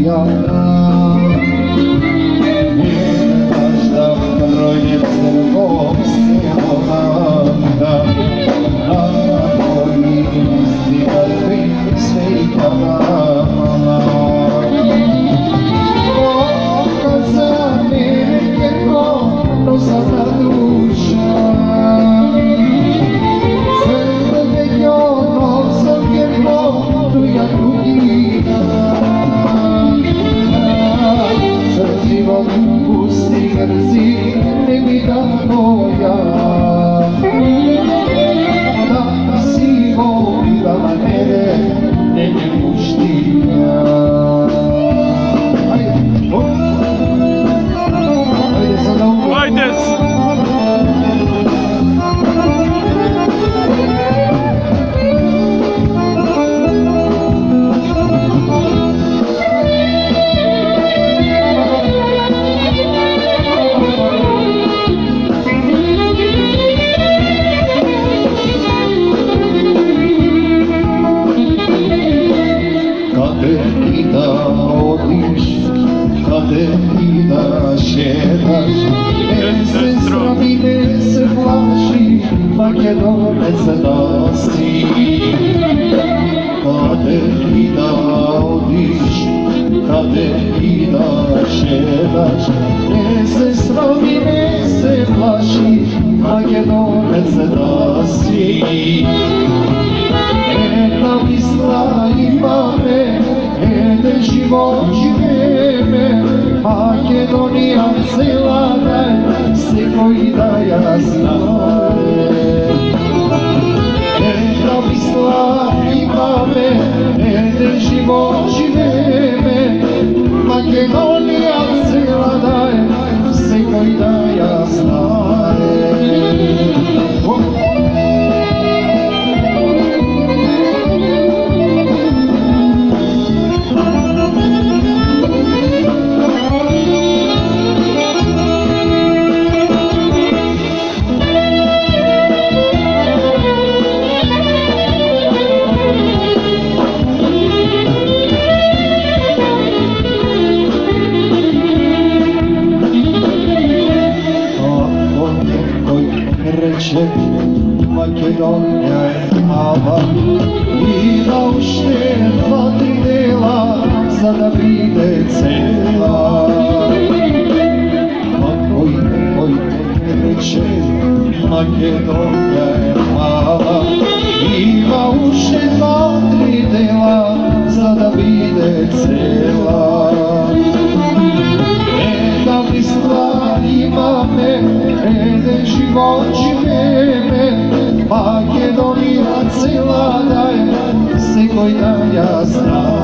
moja. Nie każda projekt tylko siełana, a moim zbiegaj swej kanała. Okazane tylko rozana dusza, pusti grzi nevida moja, da si volila mene ne pusti. I da odiš, kade i da šetaš, ne se srami, ne se plaši, Makedonec da si. Kade i da odiš, kade i da šetaš, ne se srami, ne se plaši, Makedonec da si. Jedna misla ima me, ede život živeme, Makedonija cela se koji da ja znaje. Jedna misla ima me, ede život živeme, Makedonija cela se koji da ja znaje. Makedonija je mala i da ušte dva, tri dela za da vide cela. Ako i nekoj reče Makedonija je mala i da ušte dva, tri dela za da vide cela. Jedna misla ima me, ede život živeme, Makedonija cela se koji da ja znam.